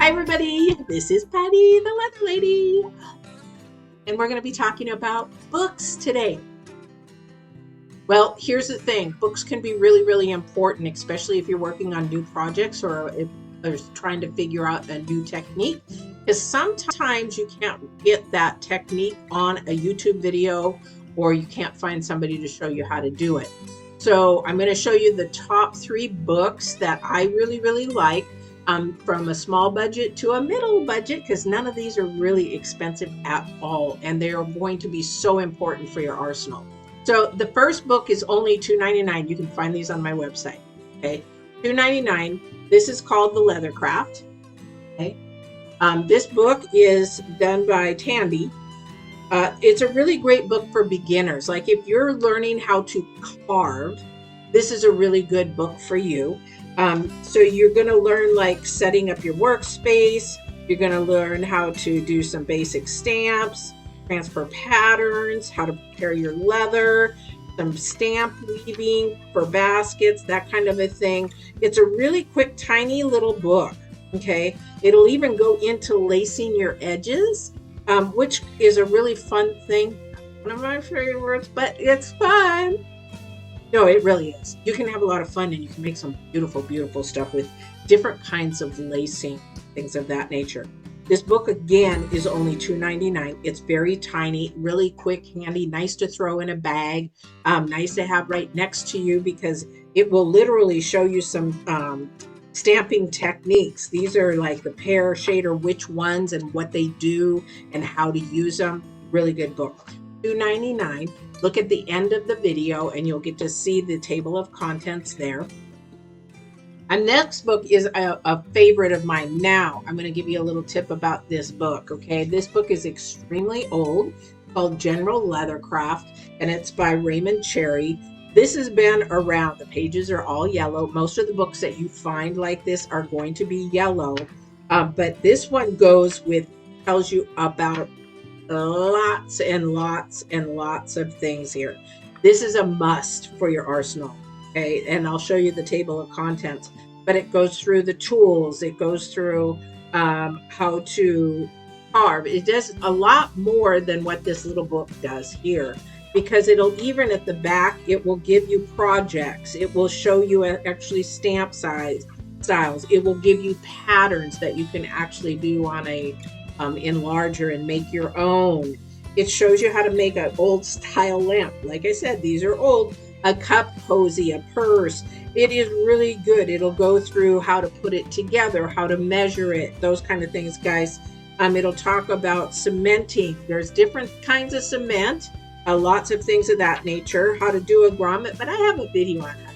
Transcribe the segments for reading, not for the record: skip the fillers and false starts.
Hi everybody, this is Patty, the Leather Lady, and we're going to be talking about books today. Well, here's the thing, books can be really, really important, especially if you're working on new projects or if you're trying to figure out a new technique, because sometimes you can't get that technique on a YouTube video or you can't find somebody to show you how to do it. So I'm going to show you the top 3 books that I really, really like. From a small budget to a middle budget, because none of these are really expensive at all, and they are going to be so important for your arsenal. So the first book is only $2.99. You can find these on my website. Okay, $2.99. This is called The Leathercraft. Okay, this book is done by Tandy. It's a really great book for beginners. Like if you're learning how to carve, this is a really good book for you. So you're going to learn like setting up your workspace. You're going to learn how to do some basic stamps, transfer patterns, how to prepare your leather, some stamp weaving for baskets, that kind of a thing. It's a really quick, tiny little book. Okay. It'll even go into lacing your edges, which is a really fun thing. One of my favorite words, but it's fun. No, it really is. You can have a lot of fun and you can make some beautiful, beautiful stuff with different kinds of lacing, things of that nature. This book, again, is only $2.99. It's very tiny, really quick, handy, nice to throw in a bag, nice to have right next to you because it will literally show you some stamping techniques. These are like the pear shader, which ones and what they do and how to use them. Really good book. $2.99. Look at the end of the video and you'll get to see the table of contents there. And next book is a favorite of mine. Now, I'm going to give you a little tip about this book, okay? This book is extremely old, called General Leathercraft, and it's by Raymond Cherry. This has been around. The pages are all yellow. Most of the books that you find like this are going to be yellow, but this one tells you about lots and lots and lots of things here. This is a must for your arsenal, okay? And I'll show you the table of contents, but it goes through the tools. It goes through how to carve. It does a lot more than what this little book does here, because it'll even at the back, it will give you projects. It will show you actually stamp styles. It will give you patterns that you can actually do on a enlarger and make your own. It shows you how to make an old style lamp. Like I said, these are old. A cup cozy, a purse. It is really good. It'll go through how to put it together, how to measure it, those kind of things, guys. It'll talk about cementing. There's different kinds of cement, lots of things of that nature, how to do a grommet, but I have a video on that.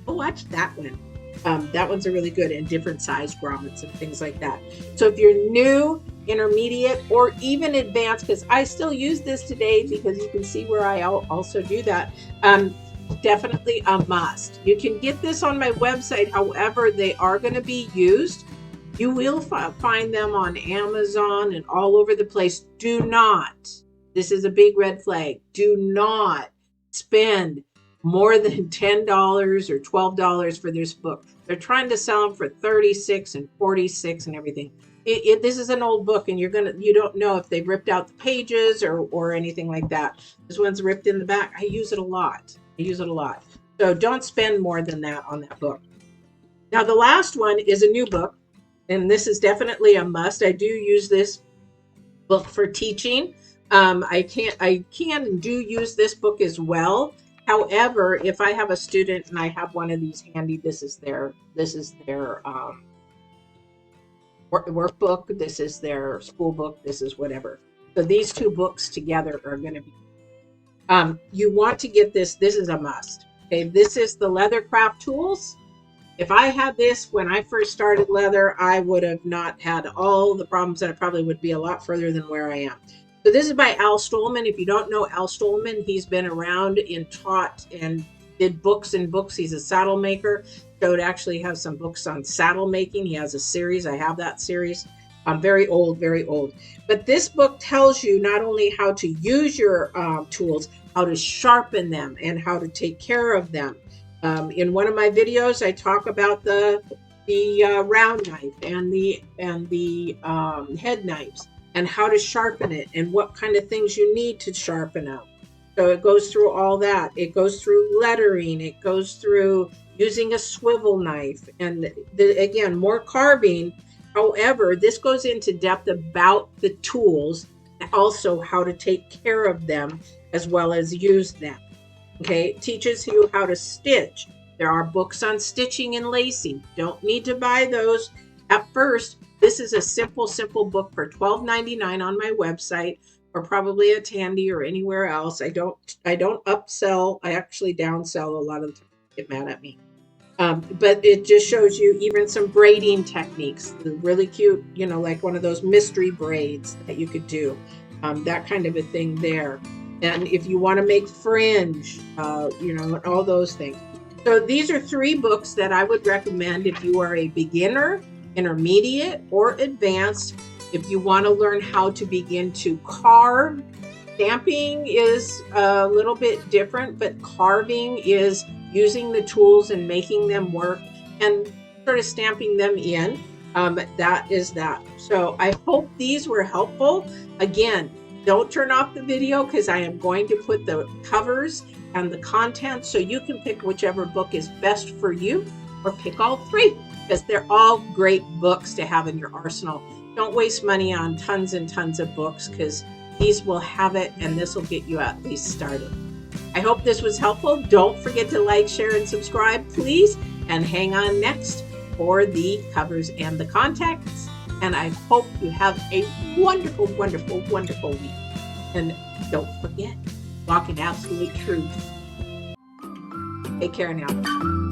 Go watch that one. That one's a really good, and different size grommets and things like that. So if you're new, intermediate, or even advanced, because I still use this today because you can see where I also do that, definitely a must. You can get this on my website. However, they are going to be used. You will find them on Amazon and all over the place. Do not, this is a big red flag, do not spend more than $10 or $12 for this book. They're trying to sell them for $36 and $46 and everything. This is an old book, and you don't know if they've ripped out the pages or anything like that. This one's ripped in the back. I use it a lot. So don't spend more than that on that book. Now the last one is a new book, and this is definitely a must. I do use this book for teaching. I can and do use this book as well. However, if I have a student and I have one of these handy, this is their workbook, this is their school book, this is whatever. So these two books together are going to be, you want to get this. This is a must. Okay, this is the Leathercraft Tools. If I had this when I first started leather, I would have not had all the problems, and I probably would be a lot further than where I am. So this is by Al Stolman. If you don't know Al Stolman, he's been around and taught and did books and books. He's a saddle maker. So to actually have some books on saddle making. He has a series. I have that series. Very old, very old. But this book tells you not only how to use your tools, how to sharpen them and how to take care of them. In one of my videos, I talk about the the round knife and the head knives, and how to sharpen it and what kind of things you need to sharpen up. So it goes through all that. It goes through lettering. It goes through using a swivel knife, and again, more carving. However, this goes into depth about the tools, and also how to take care of them as well as use them. Okay, it teaches you how to stitch. There are books on stitching and lacing. Don't need to buy those at first. This is a simple book for $12.99 on my website, or probably at Tandy or anywhere else. I don't upsell. I actually downsell a lot of the time. Get mad at me. But it just shows you even some braiding techniques, really cute, like one of those mystery braids that you could do, that kind of a thing there. And if you want to make fringe, all those things. So these are 3 books that I would recommend if you are a beginner, intermediate, or advanced. If you want to learn how to begin to carve, stamping is a little bit different, but carving is using the tools and making them work and sort of stamping them in. That is that. So I hope these were helpful. Again, don't turn off the video, because I am going to put the covers and the content so you can pick whichever book is best for you, or pick all 3, because they're all great books to have in your arsenal. Don't waste money on tons and tons of books, because these will have it, and this will get you at least started. I hope this was helpful. Don't forget to like, share, and subscribe, please, and hang on next for the covers and the contacts. And I hope you have a wonderful, wonderful, wonderful week. And don't forget, walk in absolute truth. Take care now.